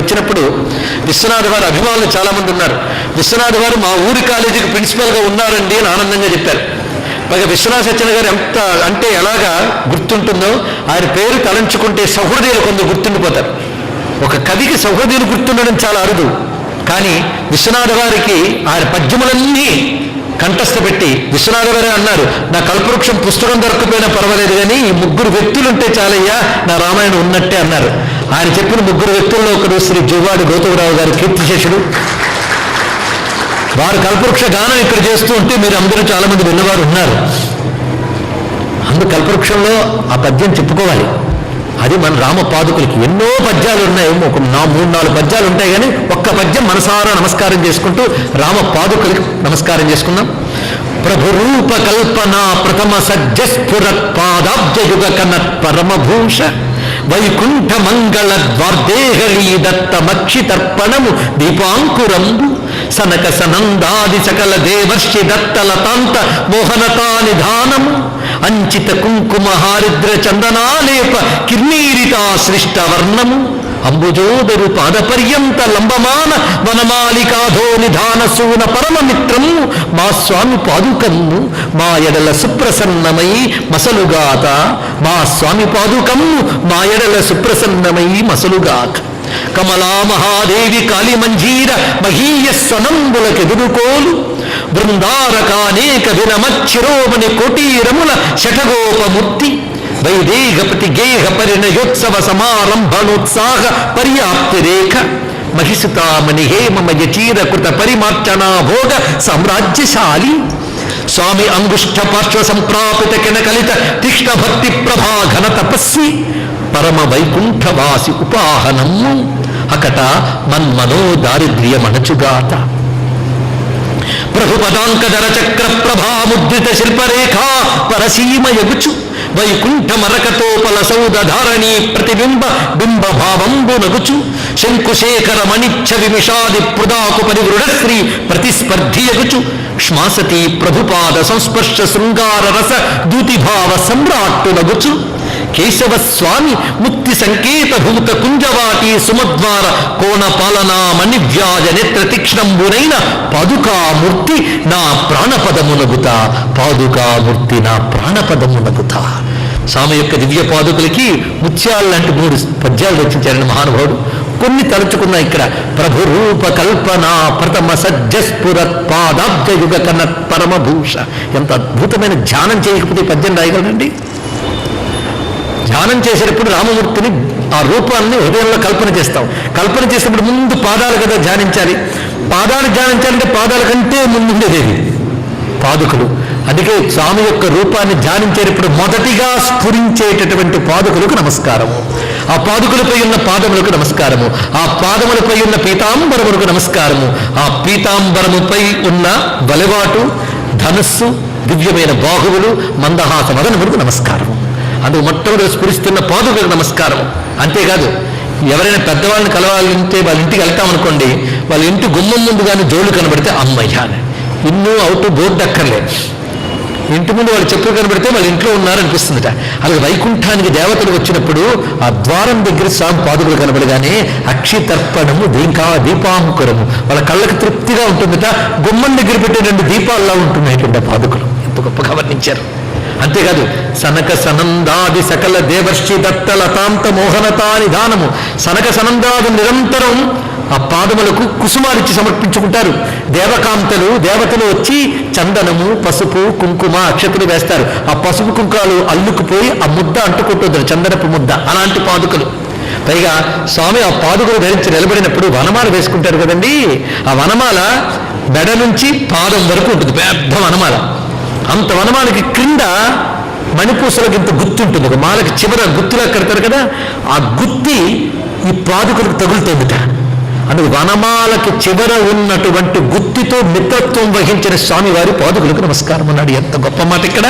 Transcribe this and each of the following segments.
వచ్చినప్పుడు విశ్వనాథ వారి అభిమానులు చాలామంది ఉన్నారు. విశ్వనాథ వారు మా ఊరి కాలేజీకి ప్రిన్సిపల్గా ఉన్నారండి అని ఆనందంగా చెప్పారు. పైగా విశ్వనాథ సత్యనారాయణ గారు ఎంత అంటే ఎలాగా గుర్తుంటుందో, ఆయన పేరు తలంచుకుంటే సహృదయులు కొందరు గుర్తుండిపోతారు. ఒక కవికి సహృదయులు గుర్తుండడం చాలా అరుదు. కానీ విశ్వనాథ వారికి ఆయన పద్యములన్నీ కంఠస్థ పెట్టి విశ్వనాథ గారే అన్నారు, నా కల్పవృక్షం పుస్తకం దొరకపోయినా పర్వాలేదు కానీ ఈ 3 వ్యక్తులుంటే చాలయ్యా నా రామాయణం ఉన్నట్టే అన్నారు. ఆయన చెప్పిన 3 వ్యక్తుల్లో ఒకరు శ్రీ జువ్వాడి గౌతమరావు గారు, కీర్తిశేషుడు. వారు కల్పవృక్ష గానం ఇక్కడ చేస్తూ ఉంటే మీరు అందరూ చాలా మంది విన్నవారు ఉన్నారు. అందు కల్పవృక్షంలో ఆ పద్యం చెప్పుకోవాలి. అది మన రామ పాదుకులకి ఎన్నో పద్యాలు ఉన్నాయి, ఒక 3-4 పద్యాలు ఉంటాయి. కానీ ఒక్క పద్యం మనసారా నమస్కారం చేసుకుంటూ రామ పాదుకులకి నమస్కారం చేసుకుందాం. ప్రభు రూప కల్పన ప్రథమ సజ్జస్ఫురత్ పాదాబ్జయుగ కనత్ పరమభూష వైకుంఠ మంగళ ద్వార్దేహళీ దత్త మక్షి తర్పణము దీపాంకురంబు సనక సనందాది సకల దేవర్షి దత్త లతాంత మోహనతా నిధానము అంచిత కుంకుమ హారిద్ర చందనాలేప కిర్నీరితా సృష్ట వర్ణము అంబుజోదరు పాదపర్యంత లంబమాన వనమాలికాధో నిధాన సూన పరమమిత్రము మా స్వామి పాదుకమ్ము మా ఎడల సుప్రసన్నమై మసలుగాత. మా స్వామి పాదుకమ్ము మా ఎడల సుప్రసన్నమై మసలుగాక. కమలా మహాదేవి కాళిమంజీర మహీయ స్వనంబులకెదురుకోలు బృందారకానేక వినమచ్చిరోమణి కోటీరముల శఠగోపమూర్తి వైదేహపతి గేహ పరిణయోత్సవ సమారంభణోత్సాహ పర్యాప్తి రేఖ మహిసుతామణి హేమమయ చీరకృత పరిమార్చనా భోగ సామ్రాజ్యశాలి స్వామి అంగుష్ట పార్శ్వ సంప్రాపిత కినకలిత తీక్ష్ణ భక్తి ప్రభా ఘన తపస్వి పరమ వైకుంఠవాసి ఉపాహనము అకట మన్మనో దారిద్ర్యమణచుగాత. ప్రభుపదాంకధర చక్ర ప్రభాముద్రిత శిల్పరేఖా పరసీమ యగుచు వైకుంఠ మరకతోపల సౌధారణీ ప్రతిబింబ బింబ భావంబు నగుచు శంకుశేఖర మణిచ్చ విమిషాది పృదాకు పరివృఢశ్రీ ప్రతిస్పర్ధియగుచు శ్మాసతి ప్రభుపాద సంస్పర్శ శృంగార రస దూతిభావ సమ్రాట్టు నగుచు కేశవ స్వామి ముక్తి సంకేత భూత కుంజవాటి సుమద్వార కోణ పాలనా మణివ్యాజ నేత్ర తీక్ష్ణంబునైన పాదుకామూర్తి నా ప్రాణపదమునగుత. పాదుకామూర్తి నా ప్రాణపదమునగుత. స్వామి యొక్క దివ్య పాదుకులకి ముత్యాలు లాంటి 3 పద్యాలు రచించారని మహానుభావుడు. కొన్ని తలుచుకున్నా ఇక్కడ. ప్రభు రూప కల్పన ప్రథమ సజ్జస్ఫురత్ పాదాబ్జయుగ కనత్ పరమభూష. ఎంత అద్భుతమైన ధ్యానం చేయకపోతే పద్యం రాయగలరండి. ధ్యానం చేసేటప్పుడు రామమూర్తిని ఆ రూపాన్ని హృదయంలో కల్పన చేస్తాం. కల్పన చేసేటప్పుడు ముందు పాదాలు కదా ధ్యానించాలి. పాదాలు ధ్యానించాలంటే పాదాల కంటే ముందుండేది పాదుకలు. అందుకే స్వామి యొక్క రూపాన్ని ధ్యానించేటప్పుడు మొదటిగా స్ఫురించేటటువంటి పాదుకలకు నమస్కారము, ఆ పాదుకలపై ఉన్న పాదములకు నమస్కారము, ఆ పాదములపై ఉన్న పీతాంబరములకు నమస్కారము, ఆ పీతాంబరముపై ఉన్న వలెవాటు ధనస్సు దివ్యమైన బాహువులు మందహాస మదనములకు నమస్కారము. అందుకు మొట్టమొదటి స్ఫురిస్తున్న పాదుకలకు నమస్కారం. అంతేకాదు ఎవరైనా పెద్దవాళ్ళని కలవాలంటే వాళ్ళ ఇంటికి వెళ్తామనుకోండి, వాళ్ళ ఇంటి గుమ్మం ముందు కానీ జోళ్ళు కనబడితే అమ్మయ్య అని ఇన్నూ అవుట్ బోర్డు అక్కర్లేదు. ఇంటి ముందు వాళ్ళు చెప్పులు కనబడితే వాళ్ళ ఇంట్లో ఉన్నారనిపిస్తుందట. అలాగే వైకుంఠానికి దేవతలు వచ్చినప్పుడు ఆ ద్వారం దగ్గర స్వామి పాదుకలు కనబడగానే అక్షితర్పణము దీపాంకురము వాళ్ళ కళ్ళకి తృప్తిగా ఉంటుందట. గుమ్మం దగ్గర పెట్టే 2 దీపాల్లా ఉంటున్నాయి పాదుకలు. ఎంత గొప్పగా వర్ణించారు. అంతేకాదు సనక సనందాది సకల దేవర్షి దత్త లతాంత మోహనతా నిధానము. సనక సనందాది నిరంతరం ఆ పాదములకు కుసుమాలిచ్చి సమర్పించుకుంటారు. దేవకాంతలు దేవతలు వచ్చి చందనము పసుపు కుంకుమ అక్షతలు వేస్తారు. ఆ పసుపు కుంకాలు అల్లుకుపోయి ఆ ముద్ద అంటుకుంటుంది, చందనపు ముద్ద. అలాంటి పాదుకలు. పైగా స్వామి ఆ పాదుకలు ధరించి నిలబడినప్పుడు వనమాల వేసుకుంటారు కదండి. ఆ వనమాల మెడ నుంచి పాదం వరకు ఉంటుంది, పెద్ద వనమాల. అంత వనమాలకి క్రింద మణిపూసలకి ఇంత గుత్తి ఉంటుంది. ఒక మాలకి చివర గుత్తిలా కడతారు కదా, ఆ గుత్తి ఈ పాదుకలకు తగులుతుందిట. అందుకు వనమాలకి చివర ఉన్నటువంటి గుత్తితో మిత్రత్వం వహించిన స్వామివారి పాదుకలకు నమస్కారం అన్నాడు. ఎంత గొప్ప మాట ఇక్కడ.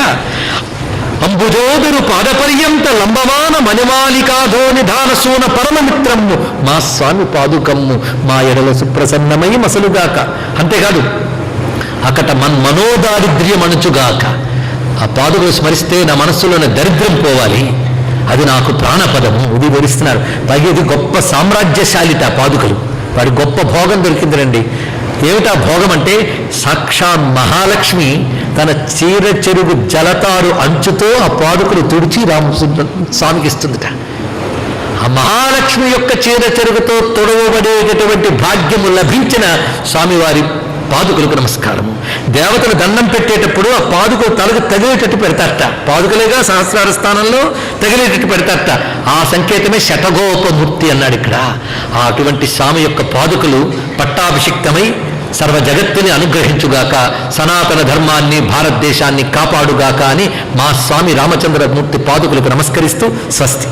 అంబుజోదరు పాదపర్యంత లంబమాన మణిమాలికాధో నిధాన సూన పరమమిత్రము మా స్వామి పాదుకమ్ము మా ఎడల సుప్రసన్నమై మసలుగాక. అంతేకాదు అకట మనోదారిద్ర్యం అణుచుగాక. ఆ పాదుకలు స్మరిస్తే నా మనస్సులోని దరిద్రం పోవాలి, అది నాకు ప్రాణపదము. ఇది వివరిస్తున్నారు. పైగా ఇది గొప్ప సామ్రాజ్యశాలిత పాదుకలు. వారి గొప్ప భోగం దొరికిందిరండి. ఏమిటా భోగం అంటే సాక్షాత్ మహాలక్ష్మి తన చీర చెరుగు జలతారు అంచుతో ఆ పాదుకలు తుడిచి స్వామికి ఇస్తుందిట. ఆ మహాలక్ష్మి యొక్క చీర చెరుగుతో తొడవబడేటటువంటి భాగ్యము లభించిన స్వామివారి పాదుకలకు నమస్కారము. దేవతలు దండం పెట్టేటప్పుడు ఆ పాదుకలు తలకు తగిలేటట్టు పెడతారట. పాదుకలేగా సహస్రార స్థానంలో తగిలేటట్టు పెడతారట. ఆ సంకేతమే శఠగోపమూర్తి అన్నాడు ఇక్కడ. అటువంటి స్వామి యొక్క పాదుకలు పట్టాభిషిక్తమై సర్వ జగత్తుని అనుగ్రహించుగాక, సనాతన ధర్మాన్ని భారతదేశాన్ని కాపాడుగాక అని మా స్వామి రామచంద్రమూర్తి పాదుకలకు నమస్కరిస్తూ స్వస్తి.